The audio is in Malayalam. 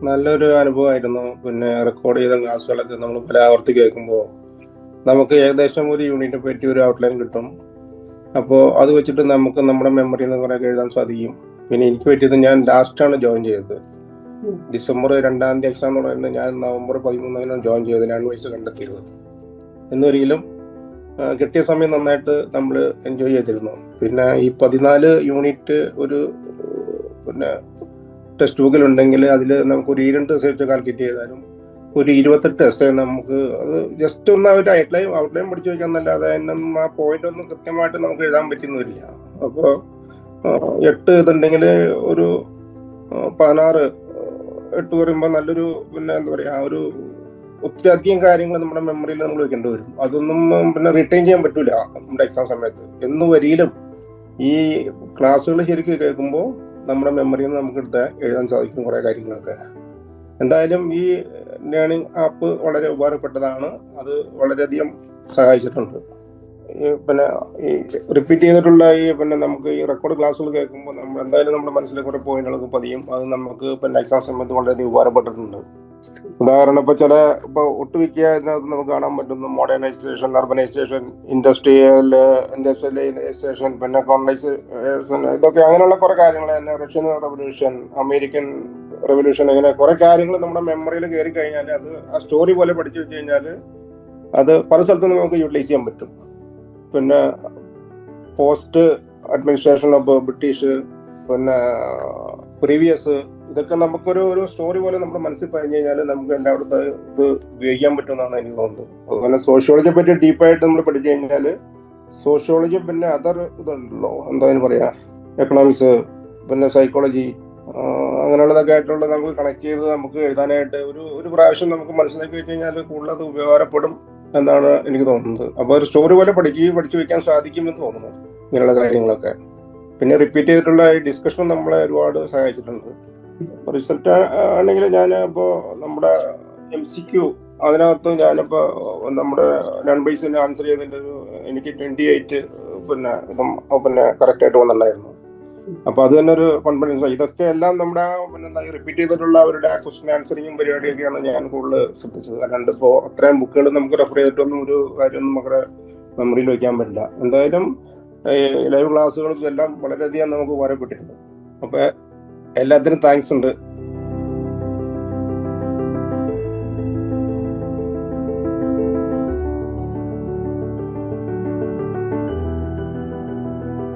നല്ലൊരു അനുഭവമായിരുന്നു. പിന്നെ റെക്കോർഡ് ചെയ്ത ക്ലാസ്സുകളൊക്കെ നമ്മൾ പല ആവർത്തി കേൾക്കുമ്പോൾ നമുക്ക് ഏകദേശം ഒരു യൂണിറ്റിനെ പറ്റി ഒരു ഔട്ട്ലൈൻ കിട്ടും. അപ്പോൾ അത് വെച്ചിട്ട് നമുക്ക് നമ്മുടെ മെമ്മറിയിൽ നിന്ന് കുറേ എഴുതാൻ സാധിക്കും. പിന്നെ എനിക്ക് പറ്റിയത്, ഞാൻ ലാസ്റ്റാണ് ജോയിൻ ചെയ്തത്. ഡിസംബർ 2-ാം തീയതി എക്സാം എന്ന് പറയുന്നത് ഞാൻ നവംബർ 13-നാണ് ജോയിൻ ചെയ്തത്, ലാംഗ്വേജ് കണ്ടെത്തിയത്. എന്നൊരിക്കലും കിട്ടിയ സമയം നന്നായിട്ട് നമ്മൾ എൻജോയ് ചെയ്തിരുന്നു. പിന്നെ ഈ 14 യൂണിറ്റ് ഒരു പിന്നെ ടെക്സ്റ്റ് ബുക്കിലുണ്ടെങ്കിൽ അതിൽ നമുക്കൊരു 2 സബ്ജക്റ്റ് കാൽക്കുലേറ്റ് ചെയ്താലും ഒരു 28 എസ്സേ നമുക്ക് അത് ജസ്റ്റ് ഒന്ന് ഒരു ഔട്ട്ലൈൻ പഠിച്ചു വയ്ക്കാൻ എന്നല്ലാതെ അതിനൊന്നും ആ പോയിന്റ് ഒന്നും കൃത്യമായിട്ട് നമുക്ക് എഴുതാൻ പറ്റുന്നില്ല. അപ്പോൾ 8 ഇതുണ്ടെങ്കിൽ ഒരു 16 8 പറയുമ്പോൾ നല്ലൊരു പിന്നെ എന്താ പറയുക, ഒരു ഒത്തിരി അധികം കാര്യങ്ങൾ നമ്മുടെ മെമ്മറിയിൽ നമ്മൾ വെക്കേണ്ടി വരും. അതൊന്നും പിന്നെ റിട്ടൈൻ ചെയ്യാൻ പറ്റൂല നമ്മുടെ എക്സാം സമയത്ത്. എന്ന് വരിയിലും ഈ ക്ലാസ്സുകൾ ശരിക്കും കേൾക്കുമ്പോൾ നമ്മുടെ മെമ്മറിയിൽ നിന്ന് നമുക്ക് എടുത്ത് എഴുതാൻ സാധിക്കും കുറേ കാര്യങ്ങളൊക്കെ. എന്തായാലും ഈ ലേണിംഗ് ആപ്പ് വളരെ ഉപകാരപ്പെട്ടതാണ്. അത് വളരെയധികം സഹായിച്ചിട്ടുണ്ട്. പിന്നെ ഈ റിപ്പീറ്റ് ചെയ്തിട്ടുള്ള പിന്നെ നമുക്ക് ഈ റെക്കോർഡ് ക്ലാസ്സുകൾ കേൾക്കുമ്പോൾ നമ്മൾ എന്തായാലും നമ്മുടെ മനസ്സിലെ കുറേ പോയിന്റുകളൊക്കെ പതിയും. അത് നമുക്ക് പിന്നെ എക്സാം സമയത്ത് വളരെയധികം ഉപകാരപ്പെട്ടിട്ടുണ്ട്. ഉദാഹരണം ഇപ്പോൾ ഒട്ടുമിക്ക ഇതിനകത്ത് നമുക്ക് കാണാൻ പറ്റുന്നു മോഡേണൈസേഷൻ, അർബനൈസേഷൻ, ഇൻഡസ്ട്രിയലൈസേഷൻ, പിന്നെ കോളനൈസേഷൻ, ഇതൊക്കെ അങ്ങനെയുള്ള കുറേ കാര്യങ്ങൾ തന്നെ. റഷ്യൻ റവല്യൂഷൻ, അമേരിക്കൻ റവല്യൂഷൻ, ഇങ്ങനെ കുറേ കാര്യങ്ങൾ നമ്മുടെ മെമ്മറിയിൽ കയറി കഴിഞ്ഞാൽ അത് ആ സ്റ്റോറി പോലെ പഠിച്ചു വെച്ച് കഴിഞ്ഞാൽ അത് പല സ്ഥലത്തും നമുക്ക് യൂട്ടിലൈസ് ചെയ്യാൻ പറ്റും. പിന്നെ പോസ്റ്റ് അഡ്മിനിസ്ട്രേഷൻ ഓഫ് ബ്രിട്ടീഷ്, പിന്നെ പ്രീവിയസ്, ഇതൊക്കെ നമുക്കൊരു സ്റ്റോറി പോലെ നമ്മുടെ മനസ്സിൽ പറഞ്ഞു കഴിഞ്ഞാൽ നമുക്ക് എല്ലായിടത്തും ഇത് ഉപയോഗിക്കാൻ പറ്റുമെന്നാണ് എനിക്ക് തോന്നുന്നത്. അതുപോലെ സോഷ്യോളജിയെ പറ്റി ഡീപ്പായിട്ട് നമ്മൾ പഠിച്ചു കഴിഞ്ഞാൽ സോഷ്യോളജി, പിന്നെ അതർ ഇതുണ്ടല്ലോ, എന്താ പറയാ, എക്കണോമിക്സ്, പിന്നെ സൈക്കോളജി, അങ്ങനെയുള്ളതൊക്കെ ആയിട്ടുള്ള നമുക്ക് കണക്ട് ചെയ്ത് നമുക്ക് എഴുതാനായിട്ട് ഒരു പ്രാവശ്യം നമുക്ക് മനസ്സിലാക്കി വെച്ച് കഴിഞ്ഞാൽ കൂടുതൽ അത് ഉപകാരപ്പെടും എന്നാണ് എനിക്ക് തോന്നുന്നത്. അപ്പോൾ ഒരു സ്റ്റോറി പോലെ പഠിച്ചു വെക്കാൻ സാധിക്കുമെന്ന് തോന്നുന്നു ഇങ്ങനെയുള്ള കാര്യങ്ങളൊക്കെ. പിന്നെ റിപ്പീറ്റ് ചെയ്തിട്ടുള്ള ഈ ഡിസ്കഷൻ നമ്മളെ ഒരുപാട് സഹായിച്ചിട്ടുണ്ട്. റിസൾട്ട് ആണെങ്കിൽ ഞാൻ ഇപ്പോൾ നമ്മുടെ MCQ അതിനകത്ത് ഞാനിപ്പോൾ നമ്മുടെ നൺ-ബേസിന് ആൻസർ ചെയ്തതിൻ്റെ എനിക്ക് 28 പിന്നെ കറക്റ്റായിട്ട് വന്നിട്ടുണ്ടായിരുന്നു. അപ്പോൾ അത് തന്നെ ഒരു കോൺഫിഡൻസ്. ഇതൊക്കെ എല്ലാം നമ്മുടെ റിപ്പീറ്റ് ചെയ്തിട്ടുള്ള അവരുടെ ക്വസ്റ്റ്യൻ ആൻസറിങ്ങും പരിപാടിയൊക്കെയാണ് ഞാൻ കൂടുതൽ ശ്രദ്ധിച്ചത്. അല്ലാണ്ട് ഇപ്പോൾ അത്രയും ബുക്കുകൾ നമുക്ക് റെഫർ ചെയ്തിട്ടൊന്നും ഒരു കാര്യമൊന്നും നമുക്ക് മെമ്മറിയിൽ വയ്ക്കാൻ പറ്റില്ല. എന്തായാലും ലൈവ് ക്ലാസ്സുകൾക്കും എല്ലാം വളരെയധികം നമുക്ക് ഉപകാരപ്പെട്ടിരുന്നു. അപ്പോൾ എല്ലാത്തിനും താങ്ക്സ് ഉണ്ട്.